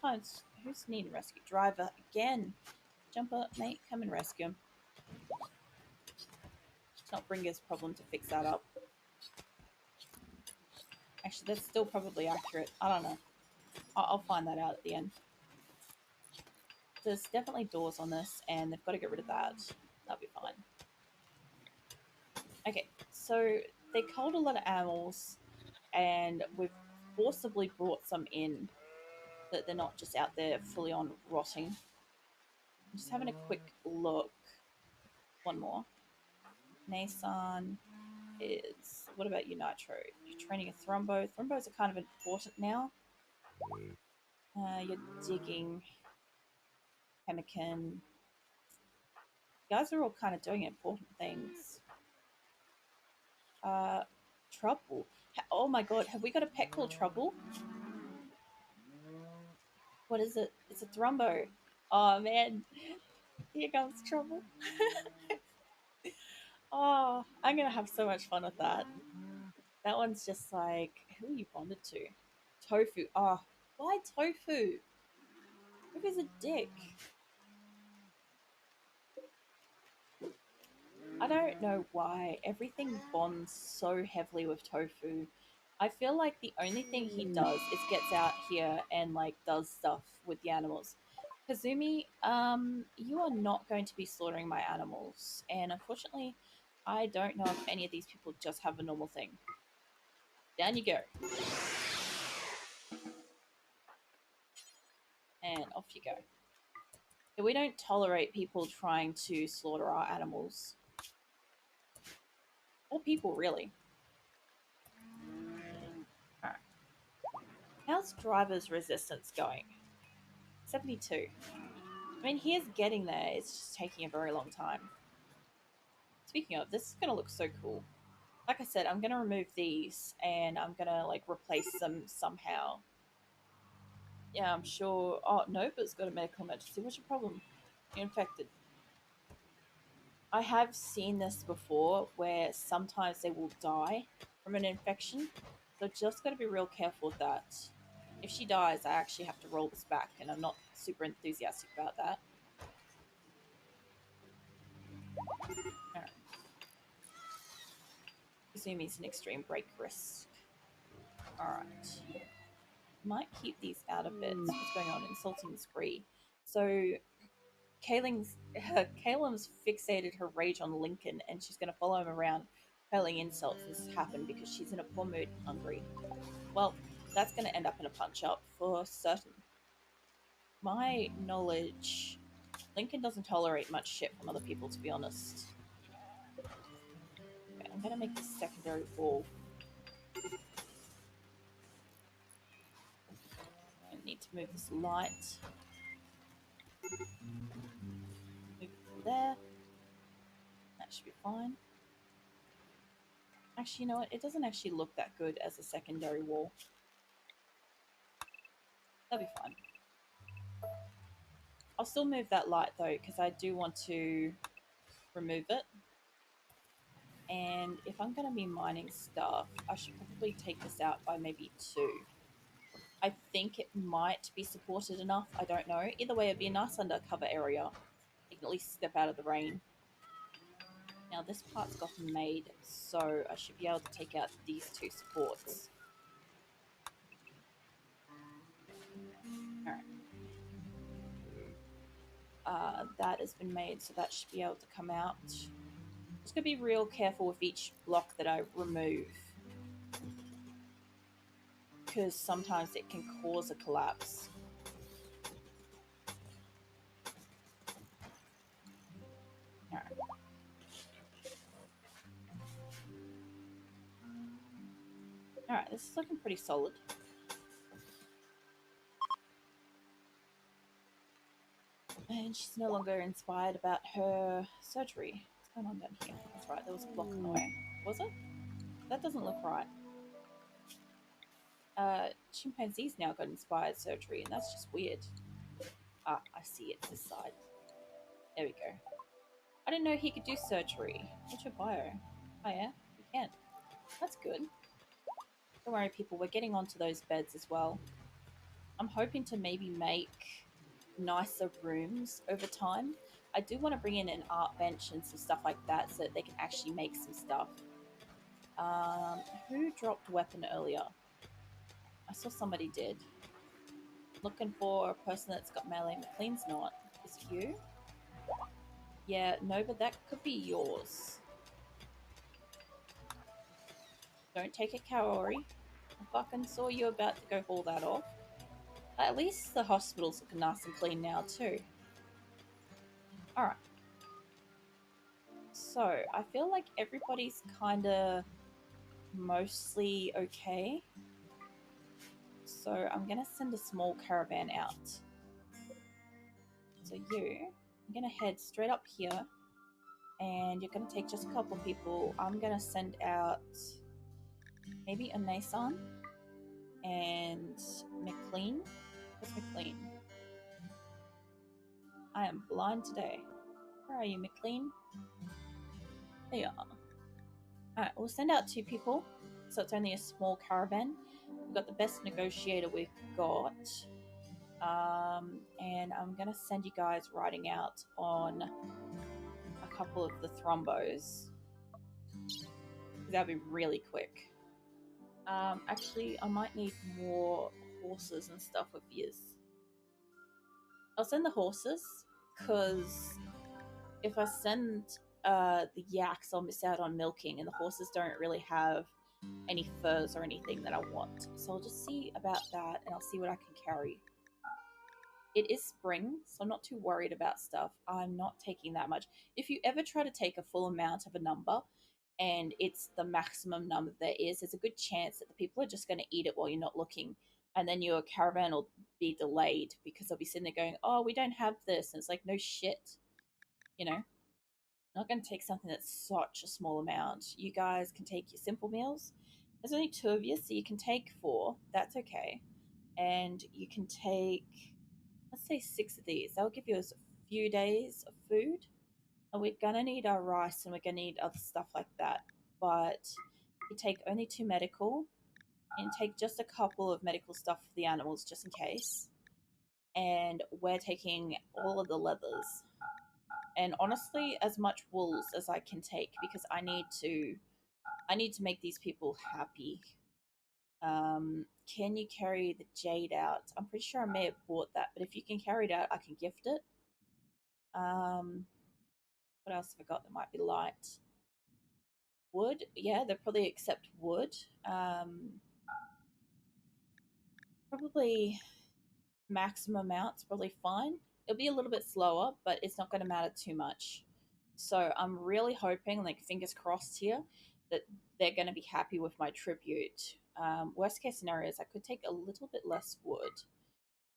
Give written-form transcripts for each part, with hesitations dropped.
sometimes, who's needing rescue? Driver, again. Jumper, mate, come and rescue him. It's not Bringer's problem to fix that up. Actually, that's still probably accurate. I don't know. I'll find that out at the end. There's definitely doors on this, and they've got to get rid of that. That'll be fine. Okay, so they culled a lot of animals, and we've forcibly brought some in that they're not just out there fully on rotting. I'm just having a quick look. One more. Nason is... What about you, Nitro? You're training a Thrumbo. Thrumbos are kind of important now. You're digging. Pemmican. You guys are all kind of doing important things. Trouble. Oh my god, have we got a pet called Trouble? What is it? It's a Thrumbo. Oh man, here comes Trouble. Oh, I'm gonna have so much fun with that. That one's just like, who are you bonded to? Tofu. Oh, why Tofu? Tofu's a dick. I don't know why everything bonds so heavily with Tofu. I feel like the only thing he does is gets out here and like does stuff with the animals. Kazumi, you are not going to be slaughtering my animals, and unfortunately, I don't know if any of these people just have a normal thing. Down you go. And off you go. We don't tolerate people trying to slaughter our animals. Or people, really. Alright. How's driver's resistance going? 72. I mean, he is getting there. It's just taking a very long time. Speaking of, this is going to look so cool. Like I said, I'm going to remove these and I'm going to, like, replace them somehow. Yeah, I'm sure... Oh, nope, it's got a medical emergency. What's your problem? You're infected. I have seen this before where sometimes they will die from an infection. So just got to be real careful with that. If she dies, I actually have to roll this back, and I'm not super enthusiastic about that. Alright. Kazumi's an extreme break risk. Alright. Might keep these out a bit. What's going on? Insulting spree. So, Kaylin's fixated her rage on Lincoln, and she's going to follow him around hurling insults. This has happened because she's in a poor mood, hungry. Well, that's going to end up in a punch-up for certain. My knowledge... Lincoln doesn't tolerate much shit from other people, to be honest. Okay, I'm going to make this secondary wall. I need to move this light. Move it there. That should be fine. Actually, you know what? It doesn't actually look that good as a secondary wall. That'll be fine. I'll still move that light though, because I do want to remove it. And if I'm going to be mining stuff, I should probably take this out by maybe 2. I think it might be supported enough. I don't know. Either way, it'd be a nice undercover area. You can at least step out of the rain. Now this part's gotten made, so I should be able to take out these 2 supports. Alright. That has been made, so that should be able to come out. Just gotta be real careful with each block that I remove, because sometimes it can cause a collapse. Alright. Alright, this is looking pretty solid. And she's no longer inspired about her surgery. What's going on down here? That's right, there was a block in the way. Was it? That doesn't look right. Chimpanzee's now got inspired surgery, and that's just weird. Ah, I see it this side. There we go. I didn't know he could do surgery. What's your bio? Oh yeah, he can. That's good. Don't worry, people, we're getting onto those beds as well. I'm hoping to maybe make nicer rooms over time. I do want to bring in an art bench and some stuff like that so that they can actually make some stuff. Who dropped weapon earlier? I saw somebody did. Looking for a person that's got melee. McLean's not. Is it you? Yeah, no, but that could be yours. Don't take it, Kaori. I fucking saw you about to go haul that off. At least the hospital's looking nice and clean now, too. Alright. So, I feel like everybody's kind of mostly okay. So, I'm going to send a small caravan out. So, I'm going to head straight up here. And you're going to take just a couple of people. I'm going to send out maybe a Nason and McLean. Where's McLean? I am blind today. Where are you, McLean? There you are. Alright, we'll send out 2 people. So it's only a small caravan. We've got the best negotiator we've got. And I'm going to send you guys riding out on a couple of the thrombos. That'll be really quick. Actually, I might need more horses and stuff of yours. I'll send the horses, because if I send the yaks, I'll miss out on milking, and the horses don't really have any furs or anything that I want. So I'll just see about that, and I'll see what I can carry. It is spring, so I'm not too worried about stuff. I'm not taking that much. If you ever try to take a full amount of a number, and it's the maximum number there is, there's a good chance that the people are just going to eat it while you're not looking. And then your caravan will be delayed because they'll be sitting there going, oh, we don't have this. And it's like, no shit. You know? I'm not going to take something that's such a small amount. You guys can take your simple meals. There's only 2 of you, so you can take 4. That's okay. And you can take, let's say 6 of these. That'll give you a few days of food. And we're going to need our rice and we're going to need other stuff like that. But you take only 2 medical and take just a couple of medical stuff for the animals just in case. And we're taking all of the leathers. And honestly, as much wools as I can take because I need to make these people happy. Can you carry the jade out? I'm pretty sure I may have bought that, but if you can carry it out, I can gift it. What else have I got that might be light? Wood, yeah, they'll probably accept wood. Probably maximum amount's probably fine. It'll be a little bit slower, but it's not going to matter too much. So I'm really hoping, like fingers crossed here, that they're going to be happy with my tribute. Worst case scenario is I could take a little bit less wood,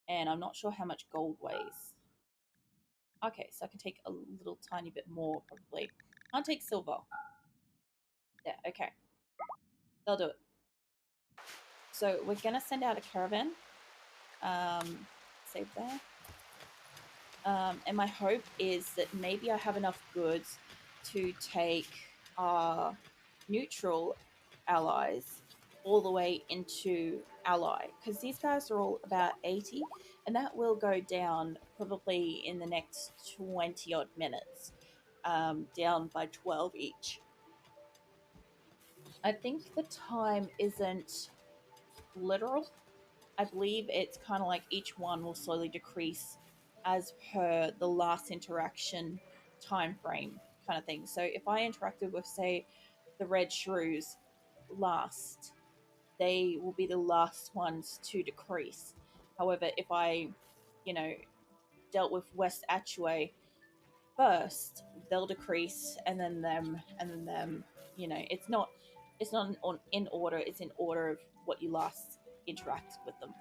and I'm not sure how much gold weighs. Okay, so I can take a little tiny bit more probably. I'll take silver. Yeah, okay. They'll do it. So we're going to send out a caravan. Save there. And my hope is that maybe I have enough goods to take our neutral allies all the way into ally, because these guys are all about 80, and that will go down probably in the next 20 odd minutes, down by 12 each. I think the time isn't literal. I believe it's kind of like each one will slowly decrease as per the last interaction time frame kind of thing. So if I interacted with, say, the red shrews last, they will be the last ones to decrease. However, if I, dealt with West Atchway first, they'll decrease, and then them, and then them. It's not in order. It's in order of what you last interacted with them.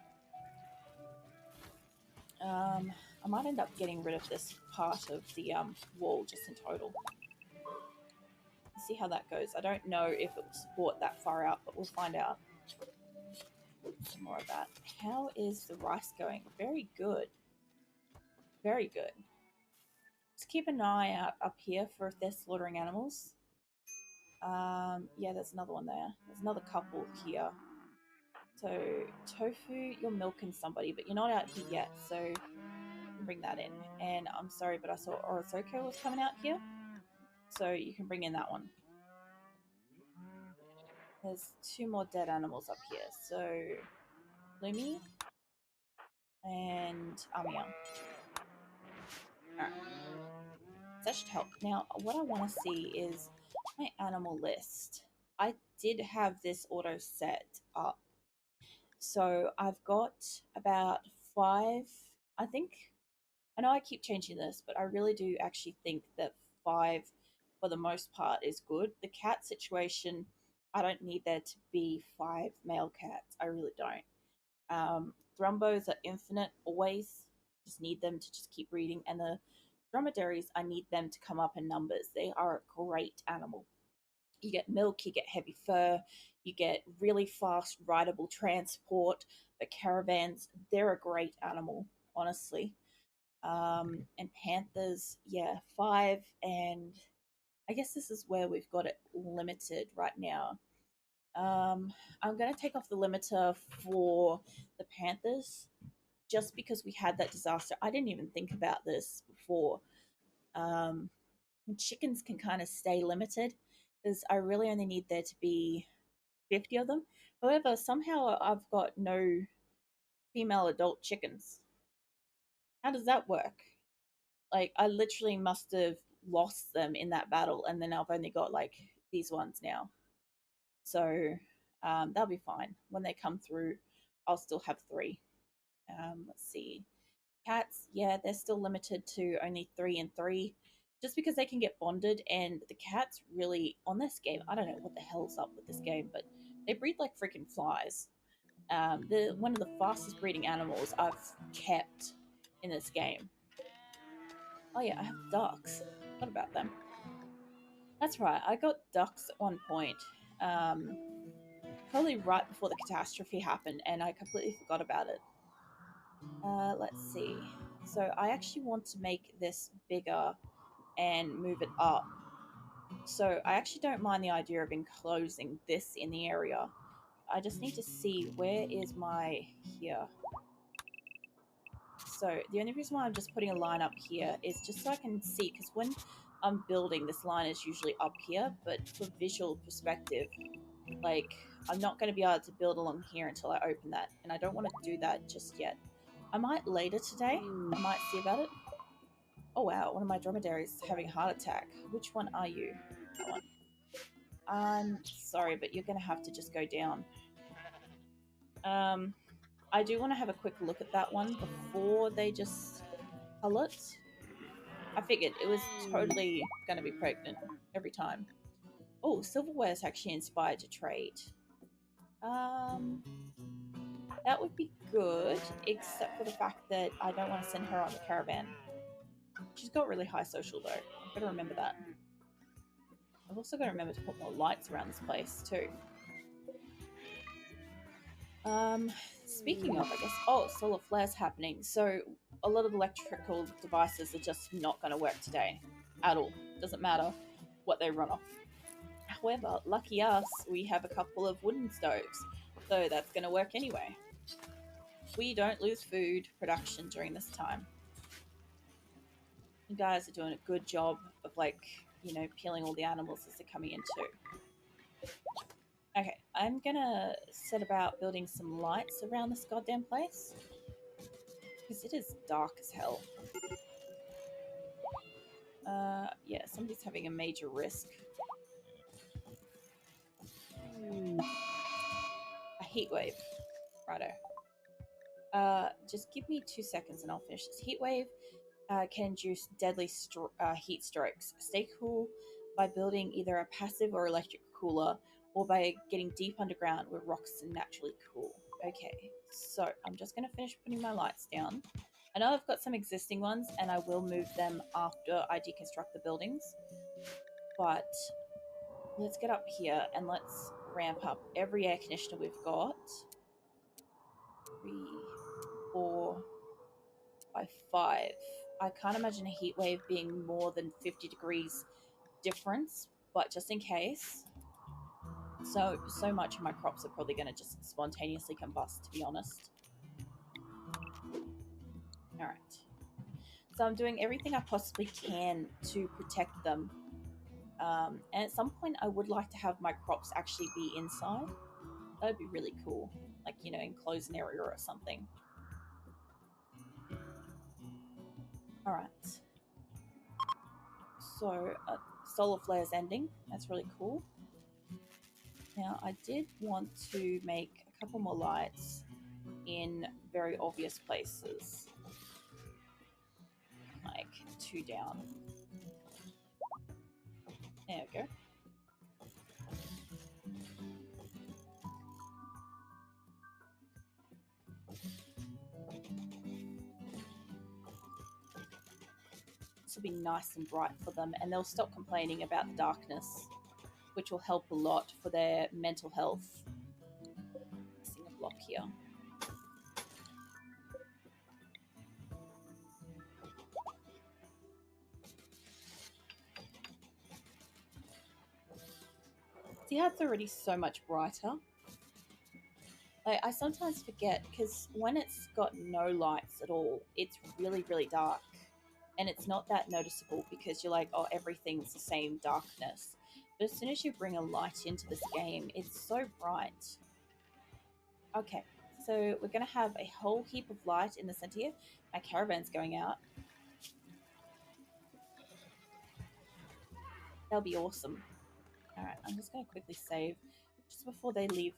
I might end up getting rid of this part of the wall just in total. Let's see how that goes. I don't know if it will support that far out, but we'll find out. Some more of that. How is the rice going? Very good. Very good. Just keep an eye out up here for if they're slaughtering animals. Yeah, there's another one there. There's another couple here. So, Tofu, you're milking somebody, but you're not out here yet, so you can bring that in. And I'm sorry, but I saw Orozoko was coming out here, so you can bring in that one. There's 2 more dead animals up here, so Lumi and Amiya. Alright. That should help. Now, what I want to see is my animal list. I did have this auto set up. So I've got about 5, I think. I know I keep changing this, but I really do actually think that 5, for the most part, is good. The cat situation, I don't need there to be 5 male cats. I really don't. Thrumbos are infinite always. Just need them to just keep breeding. And the dromedaries, I need them to come up in numbers. They are a great animal. You get milk, you get heavy fur, you get really fast rideable transport. The caravans, they're a great animal, honestly. And panthers, yeah, 5. And I guess this is where we've got it limited right now. I'm going to take off the limiter for the panthers just because we had that disaster. I didn't even think about this before. Chickens can kind of stay limited because I really only need there to be 50 of them. However, somehow I've got no female adult chickens. How does that work? Like, I literally must have lost them in that battle, and then I've only got like these ones now. So they'll be fine. When they come through, I'll still have 3. Let's see. Cats, yeah, they're still limited to only 3 and 3, just because they can get bonded. And the cats really on this game, I don't know what the hell's up with this game, but they breed like freaking flies. They're one of the fastest breeding animals I've kept in this game. Oh yeah, I have ducks. What about them? That's right, I got ducks at one point. Probably right before the catastrophe happened, and I completely forgot about it. Let's see. So I actually want to make this bigger and move it up. So I actually don't mind the idea of enclosing this in the area. I just need to see where is my here. So the only reason why I'm just putting a line up here is just so I can see, because when I'm building, this line is usually up here, but for visual perspective, like, I'm not going to be able to build along here until I open that, and I don't want to do that just yet. I might later today. I might see about it. Oh wow, one of my dromedaries is having a heart attack. Which one are you? That one. I'm sorry, but you're going to have to just go down. I do want to have a quick look at that one before they just cull it. I figured it was totally going to be pregnant every time. Oh, silverware is actually inspired to trade. That would be good, except for the fact that I don't want to send her on the caravan. She's got really high social though. I've got to remember that. I've also got to remember to put more lights around this place too. Speaking of, I guess, oh, solar flares happening. So a lot of electrical devices are just not going to work today at all. Doesn't matter what they run off. However, lucky us, we have a couple of wooden stoves, so that's going to work anyway. We don't lose food production during this time. You guys are doing a good job of, like, you know, peeling all the animals as they're coming in too. Okay, I'm gonna set about building some lights around this goddamn place, because it is dark as hell. Yeah, somebody's having a major risk. A heat wave. Righto. Just give me 2 seconds and I'll finish this. Heat wave can induce deadly heat strokes. Stay cool by building either a passive or electric cooler, or by getting deep underground where rocks are naturally cool. Okay, so I'm just going to finish putting my lights down. I know I've got some existing ones, and I will move them after I deconstruct the buildings. But let's get up here and let's ramp up every air conditioner we've got. 3, 4, by 5. I can't imagine a heat wave being more than 50 degrees difference, but just in case. So much of my crops are probably going to just spontaneously combust, to be honest. Alright. So I'm doing everything I possibly can to protect them. And at some point I would like to have my crops actually be inside. That would be really cool. Like, you know, enclose an area or something. Alright. So, solar flare's ending. That's really cool. Now, I did want to make a couple more lights in very obvious places. Like, 2 down. There we go. This will be nice and bright for them, and they'll stop complaining about the darkness, which will help a lot for their mental health. Missing a block here. See how it's already so much brighter? I sometimes forget, because when it's got no lights at all, it's really, really dark. And it's not that noticeable because you're like, oh, everything's the same darkness. But as soon as you bring a light into this game, it's so bright. Okay, so we're going to have a whole heap of light in the center here. My caravan's going out. That'll be awesome. Alright, I'm just going to quickly save just before they leave.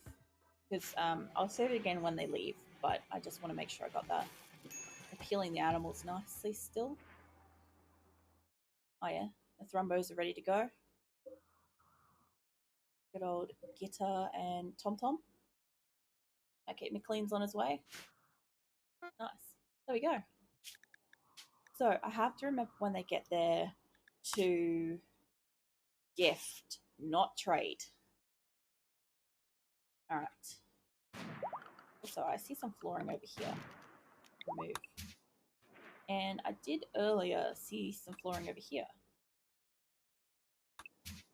Because I'll save it again when they leave, but I just want to make sure I got that. Peeling the animals nicely still. Oh yeah, the thrumbos are ready to go. Good old Gitter and Tom Tom. Okay, McLean's on his way. Nice. There we go. So I have to remember when they get there to gift, not trade. Alright. Also, I see some flooring over here. Remove. And I did earlier see some flooring over here.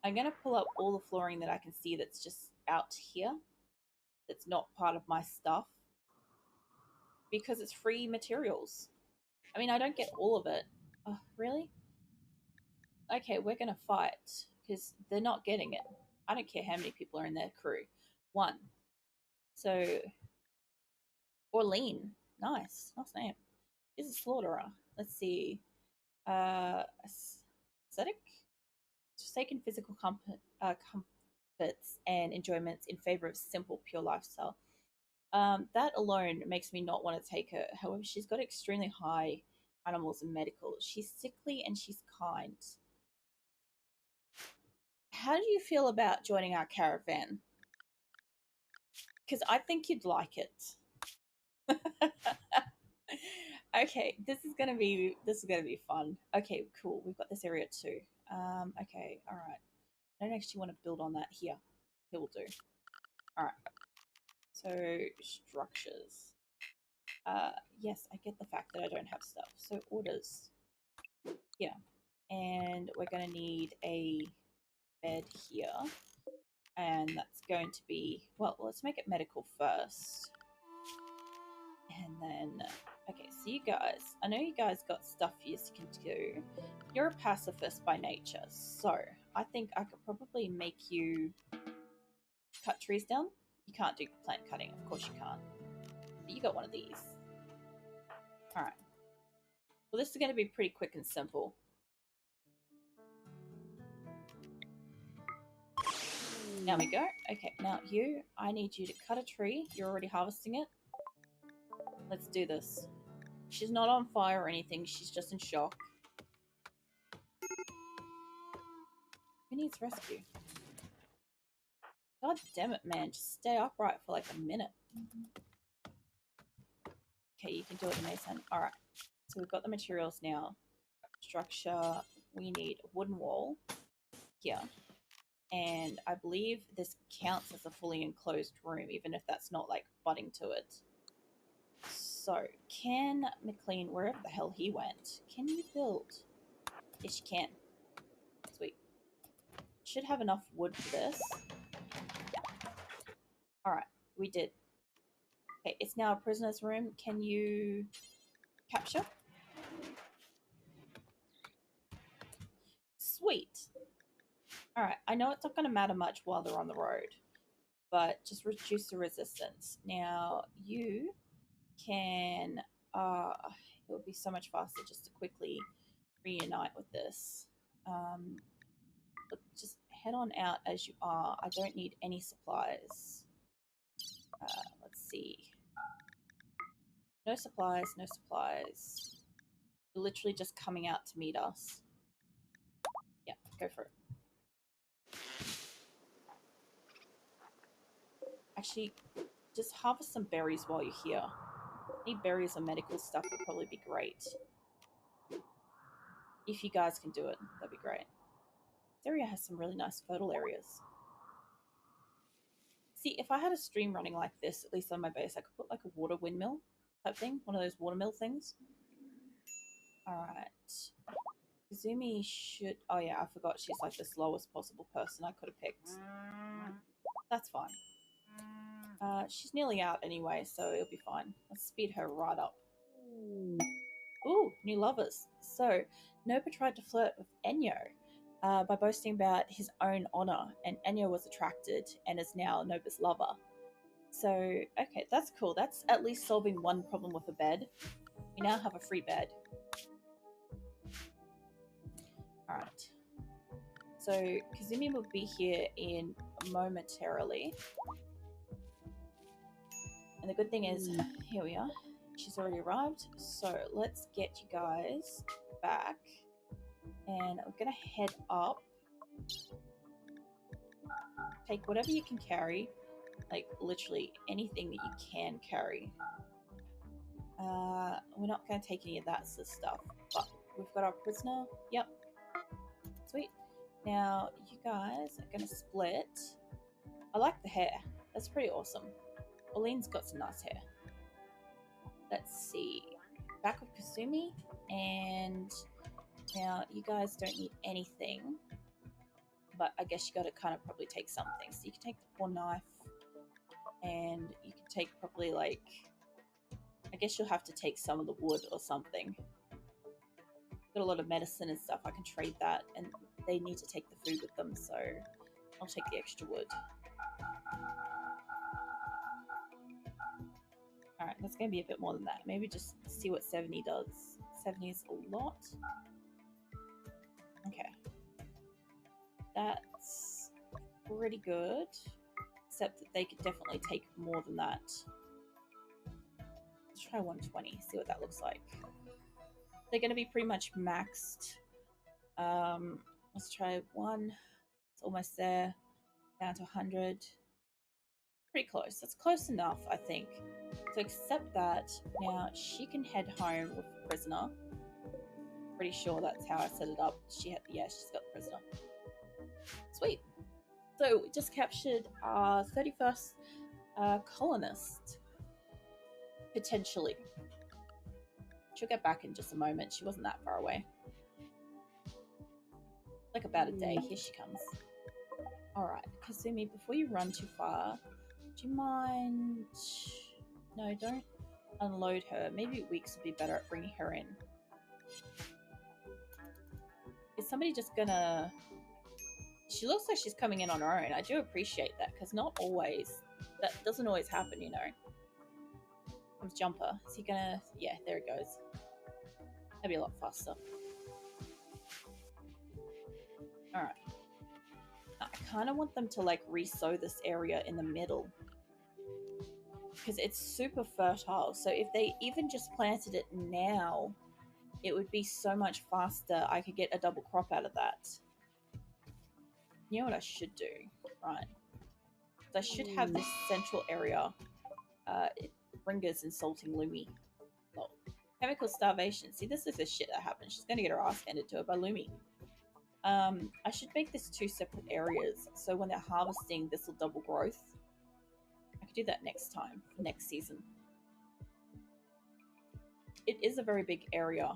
I'm going to pull up all the flooring that I can see that's just out here. That's not part of my stuff. Because it's free materials. I mean, I don't get all of it. Oh, really? Okay, we're going to fight. Because they're not getting it. I don't care how many people are in their crew. 1. So, Orlean. Nice. Nice name. Is a slaughterer. Let's see. Aesthetic? Forsaken physical comforts and enjoyments in favor of simple, pure lifestyle. That alone makes me not want to take her. However, she's got extremely high animals and medical. She's sickly and she's kind. How do you feel about joining our caravan? Because I think you'd like it. Okay, this is gonna be fun. Okay, cool. We've got this area too. Okay, all right. I don't actually want to build on that here. Here will do. All right. So structures. Yes, I get the fact that I don't have stuff. So orders. Yeah, and we're gonna need a bed here, and that's going to be let's make it medical first. And then, okay, so you guys, I know you guys got stuff you can do. You're a pacifist by nature, so I think I could probably make you cut trees down. You can't do plant cutting, of course you can't. But you got one of these. Alright. Well, this is going to be pretty quick and simple. There we go. Okay, now you, I need you to cut a tree. You're already harvesting it. Let's do this. She's not on fire or anything. She's just in shock. Who needs rescue? God damn it, man. Just stay upright for like a minute. Okay, you can do it, Mason. Alright. So we've got the materials now. Structure. We need a wooden wall here. And I believe this counts as a fully enclosed room, even if that's not like butting to it. So, can McLean, wherever the hell he went, can you build? Yes, you can. Sweet. Should have enough wood for this. Alright, we did. Okay, it's now a prisoner's room. Can you capture? Sweet. Alright, I know it's not going to matter much while they're on the road, but just reduce the resistance. Now, you can... it would be so much faster just to quickly reunite with this. But just head on out as you are. I don't need any supplies. Let's see. No supplies, no supplies. You're literally just coming out to meet us. Yeah, go for it. Actually, just harvest some berries while you're here. Any berries or medical stuff would probably be great. If you guys can do it, that'd be great. This area has some really nice fertile areas. See, if I had a stream running like this, at least on my base, I could put like a water windmill type thing. One of those watermill things. Alright. Kazumi should... Oh yeah, I forgot she's like the slowest possible person I could have picked. That's fine. She's nearly out anyway, so it'll be fine. Let's speed her right up. Ooh, new lovers. So, Noba tried to flirt with Enyo by boasting about his own honor, and Enyo was attracted and is now Noba's lover. So, okay, that's cool. That's at least solving one problem with a bed. We now have a free bed. Alright. So, Kazumi will be here in momentarily. And the good thing is, here we are. She's already arrived. So, let's get you guys back. And we're going to head up. Take whatever you can carry. Like, literally anything that you can carry. We're not going to take any of that sort of stuff. But we've got our prisoner. Yep. Sweet. Now, you guys are going to split. I like the hair. That's pretty awesome. Olene's got some nice hair. Let's see. Back with Kasumi. And now, you guys don't need anything. But I guess you got to kind of probably take something. So you can take the poor knife. And you can take probably like... I guess you'll have to take some of the wood or something. Got a lot of medicine and stuff. I can trade that. And they need to take the food with them. So I'll take the extra wood. Alright, that's going to be a bit more than that. Maybe just see what 70 does. 70 is a lot. Okay. That's pretty good. Except that they could definitely take more than that. Let's try 120, see what that looks like. They're going to be pretty much maxed. Let's try 1. It's almost there. Down to 100. Pretty close. That's close enough, I think. So accept that. Now she can head home with the prisoner. Pretty sure that's how I set it up. She's got the prisoner. Sweet. So we just captured our 31st colonist. Potentially. She'll get back in just a moment. She wasn't that far away. Like about a day. Here she comes. Alright, Kasumi, before you run too far, do you mind... No, don't unload her. Maybe Weeks would be better at bringing her in. Is somebody just gonna... She looks like she's coming in on her own. I do appreciate that, because not always... That doesn't always happen, you know. Comes Jumper. Is he gonna... Yeah, there it goes. That'd be a lot faster. Alright. I kind of want them to, like, re-sow this area in the middle. Because it's super fertile. So if they even just planted it now, it would be so much faster. I could get a double crop out of that. You know what I should do? Right. So I should have this central area. Ringer's insulting Lumi. Oh. Chemical starvation. See, this is the shit that happens. She's going to get her ass handed to her by Lumi. I should make this 2 separate areas. So when they're harvesting, this will double growth. I could do that next time, next season. It is a very big area.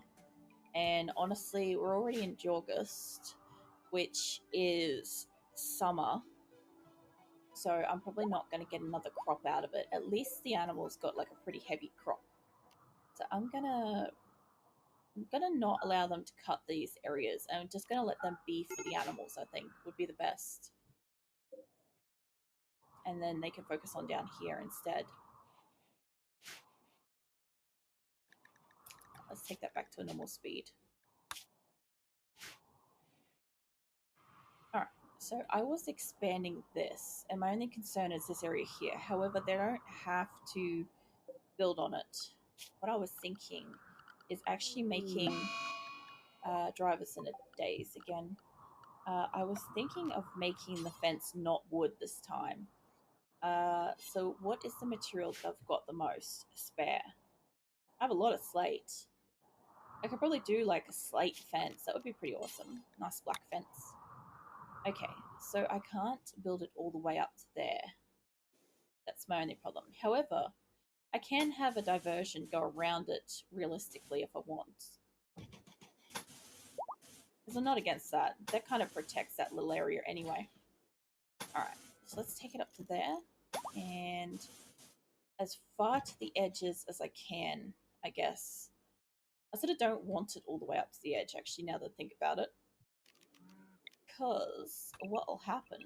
And honestly, we're already in August, which is summer. So I'm probably not going to get another crop out of it. At least the animals got like a pretty heavy crop. So I'm gonna not allow them to cut these areas. I'm just gonna let them be for the animals. I think would be the best, and then they can focus on down here instead. Let's take that back to a normal speed. All right. So I was expanding this, and my only concern is this area here. However, they don't have to build on it. What I was thinking is actually making drivers in a days again. I was thinking of making the fence not wood this time. So what is the material that I've got the most spare? I have a lot of slate. I could probably do like a slate fence. That would be pretty awesome. Nice black fence. Okay, so I can't build it all the way up to there. That's my only problem. However, I can have a diversion go around it realistically if I want. Because I'm not against that. That kind of protects that little area anyway. Alright, so let's take it up to there. And as far to the edges as I can, I guess. I sort of don't want it all the way up to the edge, actually, now that I think about it. Because what will happen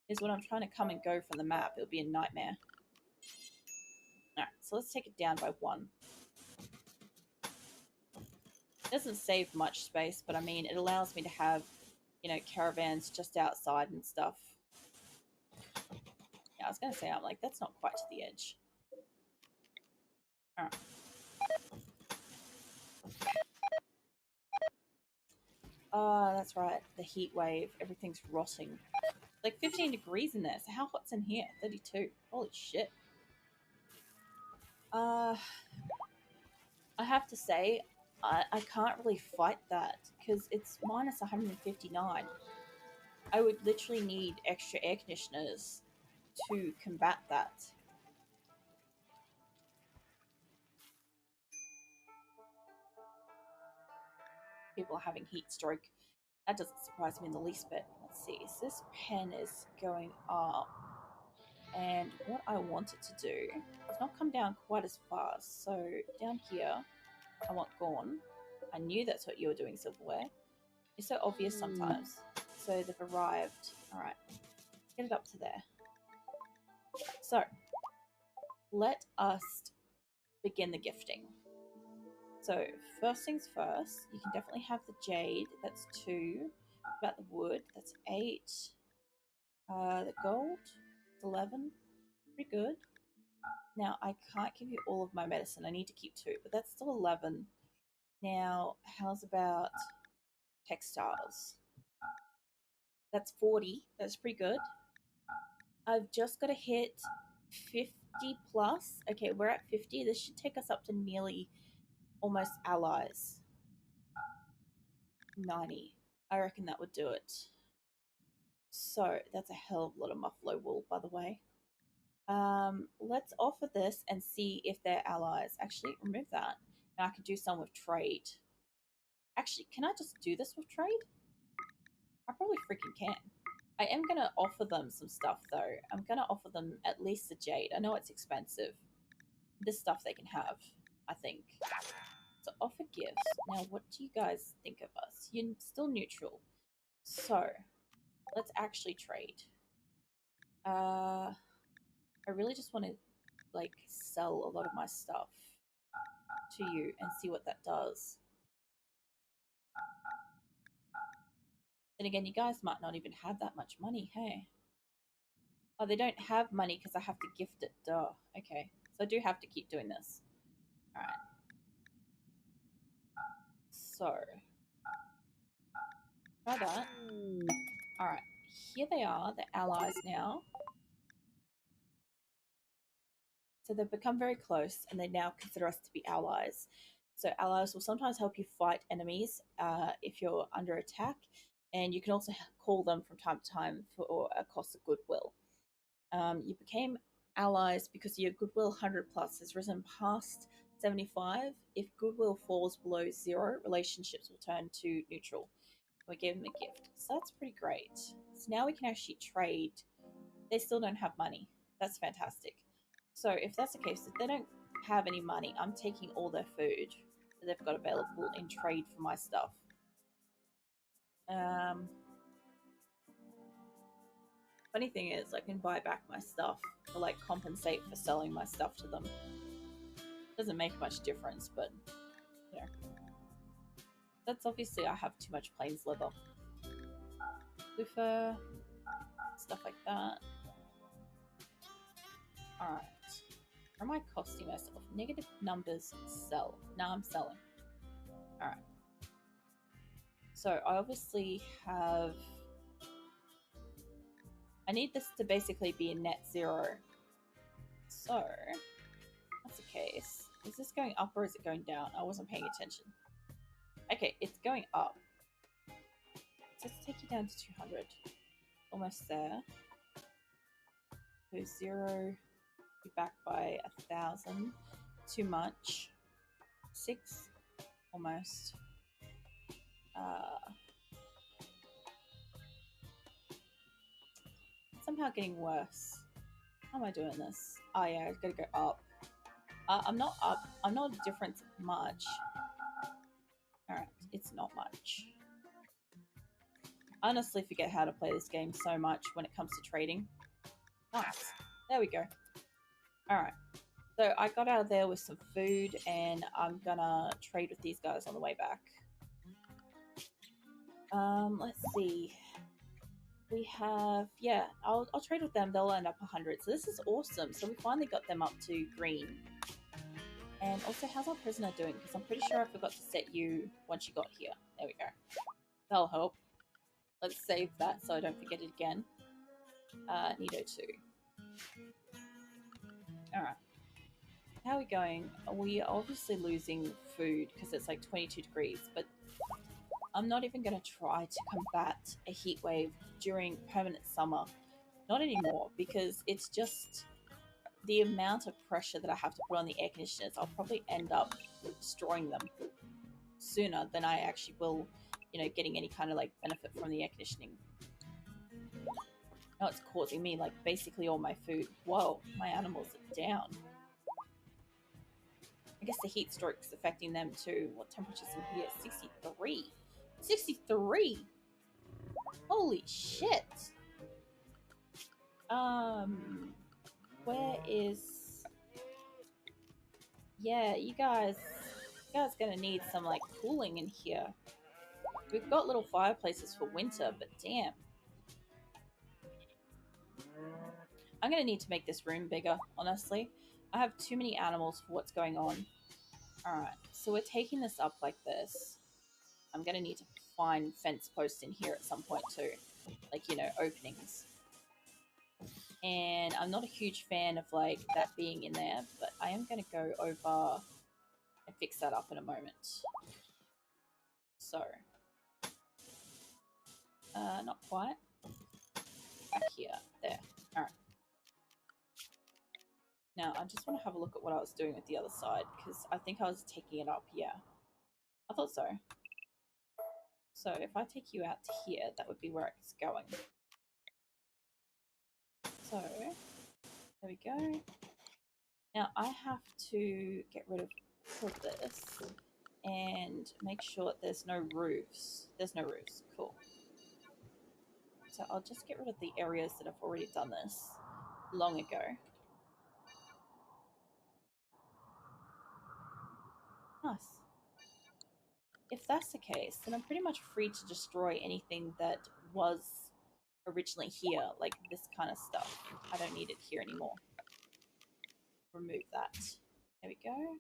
is when I'm trying to come and go from the map, it'll be a nightmare. Alright, so let's take it down by 1. It doesn't save much space, but I mean, it allows me to have, you know, caravans just outside and stuff. Yeah, I was going to say, I'm like, that's not quite to the edge. Alright. Oh, that's right. The heat wave. Everything's rotting. Like 15 degrees in there. So how hot's in here? 32. Holy shit. I have to say, I can't really fight that because it's minus 159. I would literally need extra air conditioners to combat that. People are having heat stroke. That doesn't surprise me in the least bit. Let's see. So this pen is going up. And what I want it to do is not come down quite as fast. So down here, I want gone. I knew that's what you were doing, Silverware. It's so obvious sometimes. So they've arrived. Alright. Get it up to there. So, let us begin the gifting. So, first things first, you can definitely have the jade. That's 2. About the wood, that's 8. The gold, 11. Pretty good. Now, I can't give you all of my medicine. I need to keep 2, but that's still 11. Now, how's about textiles? That's 40. That's pretty good. I've just got to hit 50 plus. Okay, we're at 50. This should take us up to nearly almost allies. 90. I reckon that would do it. So, that's a hell of a lot of muffalo wool, by the way. Let's offer this and see if they're allies. Actually, remove that. Now I can do some with trade. Actually, can I just do this with trade? I probably freaking can. I am going to offer them some stuff, though. I'm going to offer them at least the jade. I know it's expensive. This stuff they can have, I think. So offer gifts. Now, what do you guys think of us? You're still neutral. So, let's actually trade. I really just want to, like, sell a lot of my stuff to you and see what that does. Then again, you guys might not even have that much money, hey? Oh, they don't have money because I have to gift it. Duh. Okay. So I do have to keep doing this. Alright. So. Try that. Alright. Here they are, the allies now. So they've become very close and they now consider us to be allies. So allies will sometimes help you fight enemies if you're under attack. And you can also call them from time to time for a cost of goodwill. You became allies because your goodwill 100 plus has risen past 75. If goodwill falls below 0, relationships will turn to neutral. We gave them a gift. So that's pretty great. So now we can actually trade they still don't have money. That's fantastic. So if that's the case, if they don't have any money, I'm taking all their food that they've got available in trade for my stuff. Funny thing is, I can buy back my stuff to like compensate for selling my stuff to them. Doesn't make much difference, but you know, that's obviously I have too much plains leather. Blue fur, stuff like that. Alright. Or am I costing myself? Negative numbers sell. Now I'm selling. Alright. So I obviously have... I need this to basically be a net zero. So, that's the case. Is this going up or is it going down? I wasn't paying attention. Okay, it's going up. So let's take you down to 200. Almost there. So 0, be back by 1,000. Too much. 6, almost. Somehow getting worse. How am I doing this? Oh yeah, I've got to go up. I'm not up. I'm not a difference much. Alright, it's not much. I honestly forget how to play this game so much when it comes to trading. Nice. There we go. Alright. So I got out of there with some food and I'm gonna trade with these guys on the way back. Let's see. We have, yeah, I'll trade with them. They'll end up 100. So this is awesome. So we finally got them up to green. And also, how's our prisoner doing? Because I'm pretty sure I forgot to set you once you got here. There we go. That'll help. Let's save that so I don't forget it again. Nedo 2. Alright. How are we going? We are obviously losing food because it's like 22 degrees, but I'm not even going to try to combat a heat wave during permanent summer. Not anymore, because it's just the amount of pressure that I have to put on the air conditioners. I'll probably end up destroying them sooner than I actually will, you know, getting any kind of like benefit from the air conditioning. Now it's causing me like basically all my food. Whoa, my animals are down. I guess the heat stroke's affecting them too. What temperature's in here? 63. 63! Holy shit! Where is... Yeah, you guys gonna need some, like, cooling in here. We've got little fireplaces for winter, but damn. I'm gonna need to make this room bigger, honestly. I have too many animals for what's going on. Alright, so we're taking this up like this. I'm gonna need to find fence posts in here at some point too. Like, you know, openings. And I'm not a huge fan of, like, that being in there, but I am gonna go over and fix that up in a moment. So. Not quite. Back here. There. Alright. Now, I just want to have a look at what I was doing with the other side, because I think I was taking it up. Yeah. I thought so. So, if I take you out to here, that would be where it's going. So, there we go. Now, I have to get rid of all of this and make sure that there's no roofs. There's no roofs. Cool. So, I'll just get rid of the areas that have already done this long ago. Nice. If that's the case, then I'm pretty much free to destroy anything that was originally here, like this kind of stuff. I don't need it here anymore. Remove that. There we go.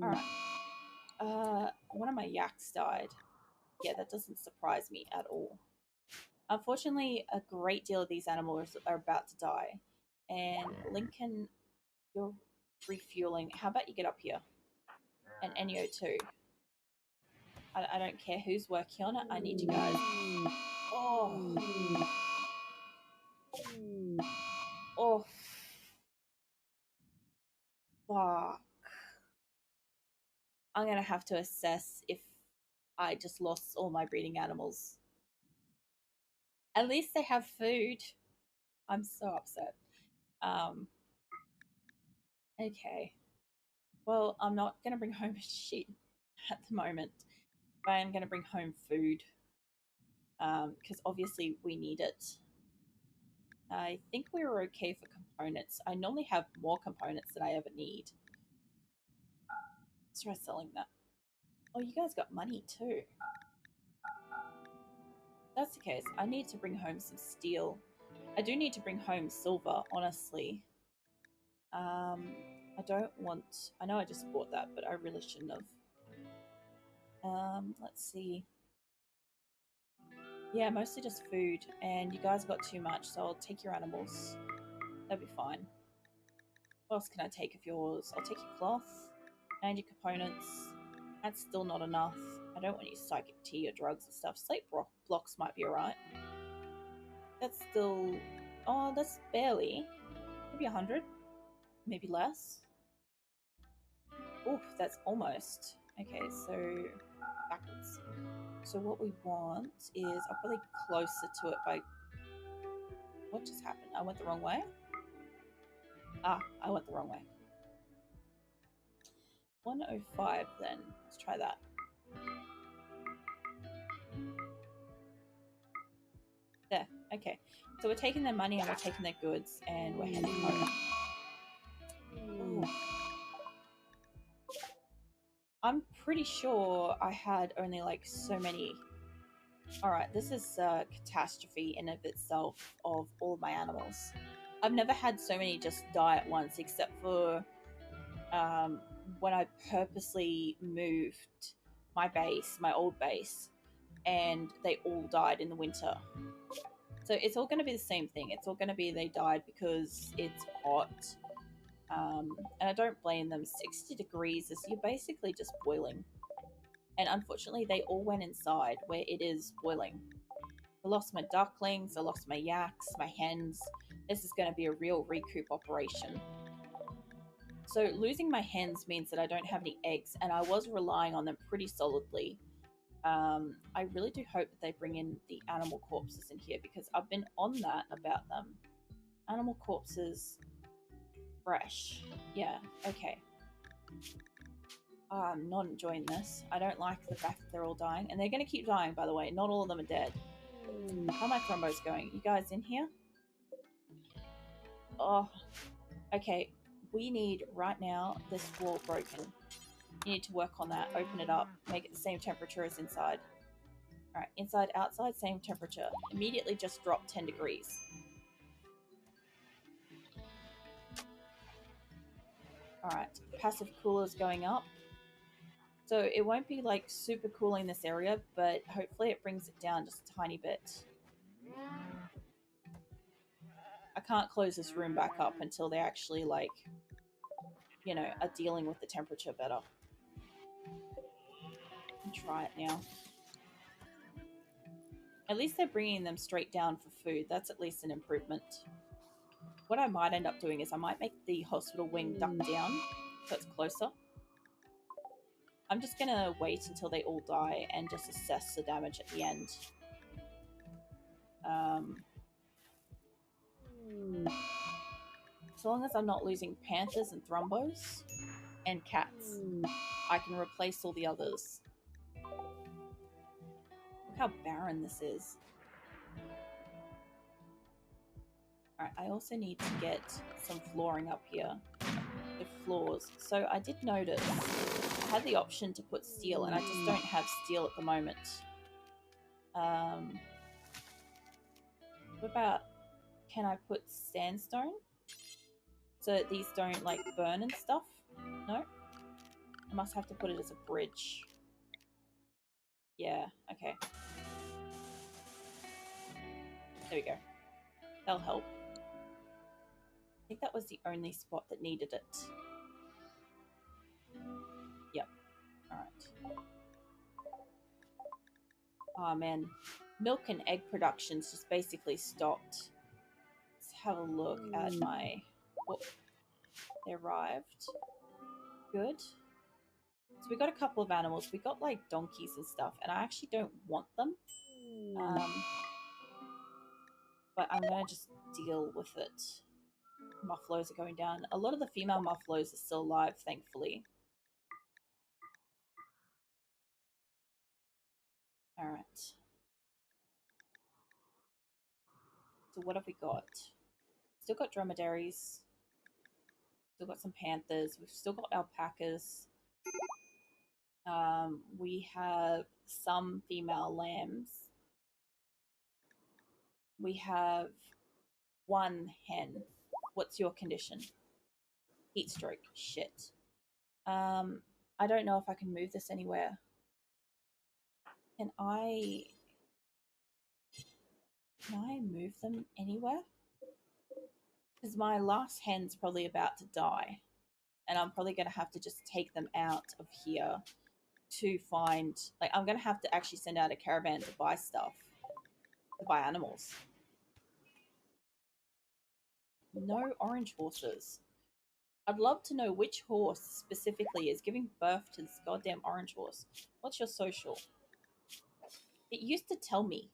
Alright. One of my yaks died. Yeah, that doesn't surprise me at all. Unfortunately, a great deal of these animals are about to die. And Lincoln, you're refueling. How about you get up here? And Enyo too. I don't care who's working on it. I need you guys. Oh. Oh. Fuck. I'm going to have to assess if I just lost all my breeding animals. At least they have food. I'm so upset. Okay. Well, I'm not going to bring home shit at the moment. But I am going to bring home food. Because obviously we need it. I think we were okay for components. I normally have more components than I ever need. Let's try selling that. Oh, you guys got money too. That's the case. I need to bring home some steel. I do need to bring home silver, honestly. I don't want... I know I just bought that, but I really shouldn't have. Let's see. Yeah, mostly just food, and you guys got too much, so I'll take your animals. That'll be fine. What else can I take of yours? I'll take your cloth and your components. That's still not enough. I don't want your psychic tea or drugs and stuff. Slate blocks might be alright. That's still... Oh, that's barely. Maybe 100? Maybe less? Oof, that's almost. Okay, so backwards. So what we want is... I'll probably closer to it by... What just happened? I went the wrong way? Ah, I went the wrong way. 105 then. Let's try that. There, okay. So we're taking their money and we're taking their goods and we're heading home. Ooh. I'm pretty sure I had only like so many. Alright, this is a catastrophe in of itself of all of my animals. I've never had so many just die at once except for when I purposely moved my base, my old base, and they all died in the winter. So it's all going to be the same thing. It's all going to be they died because it's hot. And I don't blame them. 60 degrees is you're basically just boiling. And unfortunately, they all went inside where it is boiling. I lost my ducklings, I lost my yaks, my hens. This is going to be a real recoup operation. So losing my hens means that I don't have any eggs, and I was relying on them pretty solidly. I really do hope that they bring in the animal corpses in here because I've been on that about them. Animal corpses, fresh. Yeah, okay. I'm not enjoying this. I don't like the fact that they're all dying. And they're going to keep dying, by the way. Not all of them are dead. How are my thrombos going? You guys in here? Oh, okay. We need, right now, this wall broken. You need to work on that. Open it up. Make it the same temperature as inside. Alright, inside, outside, same temperature. Immediately just drop 10 degrees. Alright, passive cooler's going up. So it won't be like super cooling this area, but hopefully it brings it down just a tiny bit. I can't close this room back up until they actually like, you know, are dealing with the temperature better. Try it now. At least they're bringing them straight down for food. That's at least an improvement. What I might end up doing is I might make the hospital wing duck down so it's closer. I'm just going to wait until they all die and just assess the damage at the end. So long as I'm not losing panthers and thrombos and cats, I can replace all the others. Look how barren this is. Alright, I also need to get some flooring up here. The floors. So I did notice I had the option to put steel and I just don't have steel at the moment. What about, can I put sandstone? So that these don't like burn and stuff? No? I must have to put it as a bridge. Yeah, okay. There we go. That'll help. I think that was the only spot that needed it. Yep. Alright. Oh man. Milk and egg production's just basically stopped. Let's have a look at my... Whoop. They arrived. Good. So we got a couple of animals. We got like donkeys and stuff, and I actually don't want them. but I'm gonna just deal with it. Muffaloes are going down. A lot of the female muffaloes are still alive, thankfully. Alright. So what have we got? Still got dromedaries. Still got some panthers. We've still got alpacas. We have some female lambs. We have one hen. What's your condition? Heat stroke. Shit. I don't know if I can move this anywhere. Can I move them anywhere? Because my last hen's probably about to die. And I'm probably going to have to just take them out of here to find... Like, I'm going to have to actually send out a caravan to buy stuff. To buy animals. No orange horses. I'd love to know which horse specifically is giving birth to this goddamn orange horse. What's your social? It used to tell me.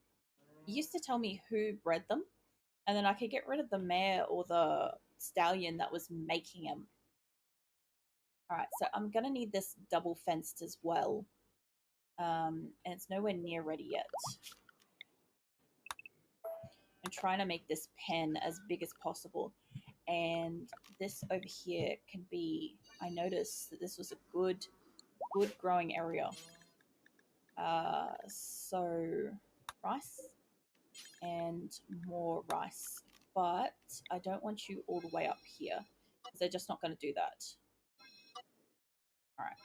It used to tell me who bred them. And then I could get rid of the mare or the stallion that was making them. Alright, so I'm going to need this double fenced as well. And it's nowhere near ready yet. I'm trying to make this pen as big as possible. And this over here can be... I noticed that this was a good growing area. So rice and more rice. But I don't want you all the way up here, because they're just not going to do that. Alright.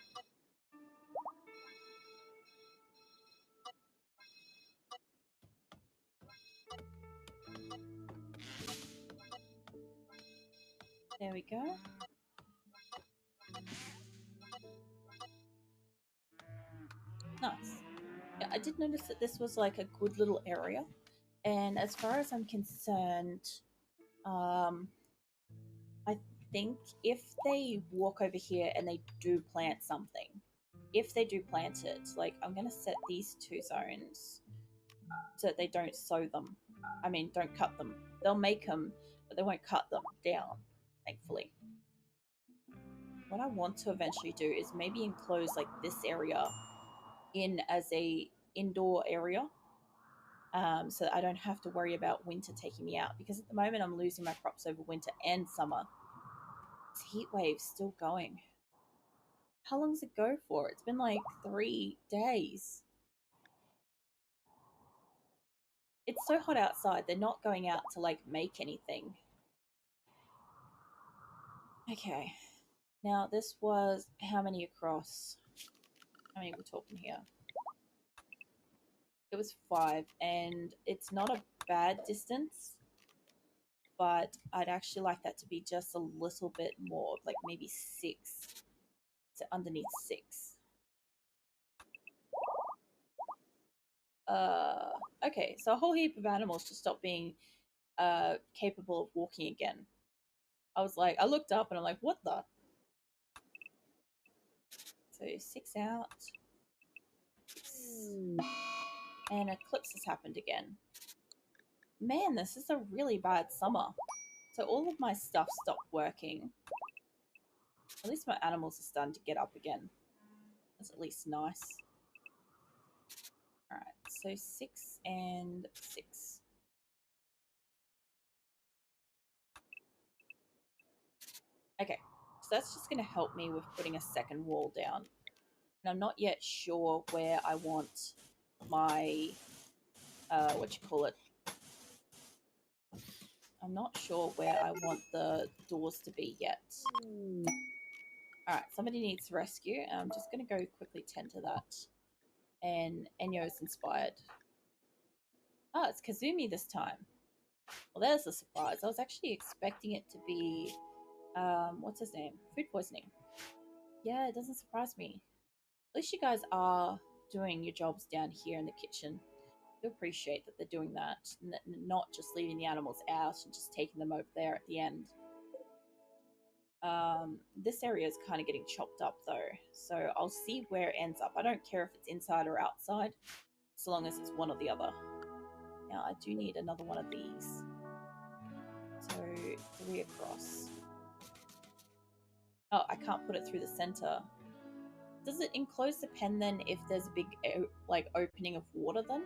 There we go. Nice. Yeah, I did notice that this was like a good little area. And as far as I'm concerned, I think if they walk over here and they do plant something, if they do plant it, like I'm going to set these two zones so that they don't sow them. I mean, don't cut them. They'll make them, but they won't cut them down, thankfully. What I want to eventually do is maybe enclose like this area in as a indoor area, so that I don't have to worry about winter taking me out, because at the moment I'm losing my crops over winter and summer. This heat wave's still going. How long does it go for? It's been like 3 days. It's so hot outside, they're not going out to like make anything. Okay, now this was how many across? How many we're talking here? It was 5, and it's not a bad distance, but I'd actually like that to be just a little bit more, like maybe 6 to underneath 6. Okay, so a whole heap of animals just stopped being capable of walking again. I was like, I looked up and I'm like, what the? So 6 out. 6. And eclipse has happened again. Man, this is a really bad summer. So all of my stuff stopped working. At least my animals are starting to get up again. That's at least nice. Alright, so 6 and 6. Okay, so that's just going to help me with putting a second wall down. And I'm not yet sure where I want my, I'm not sure where I want the doors to be yet. Alright, somebody needs rescue, and I'm just going to go quickly tend to that. And Enyo's inspired. Oh, it's Kazumi this time. Well, there's a surprise. I was actually expecting it to be, what's his name? Food poisoning. Yeah, it doesn't surprise me. At least you guys are doing your jobs down here in the kitchen. I do appreciate that they're doing that, and not just leaving the animals out and just taking them over there at the end. This area is kind of getting chopped up though, so I'll see where it ends up. I don't care if it's inside or outside, so long as it's one or the other. Now I do need another one of these. So 3 across. Oh, I can't put it through the center. Does it enclose the pen then if there's a big like opening of water then?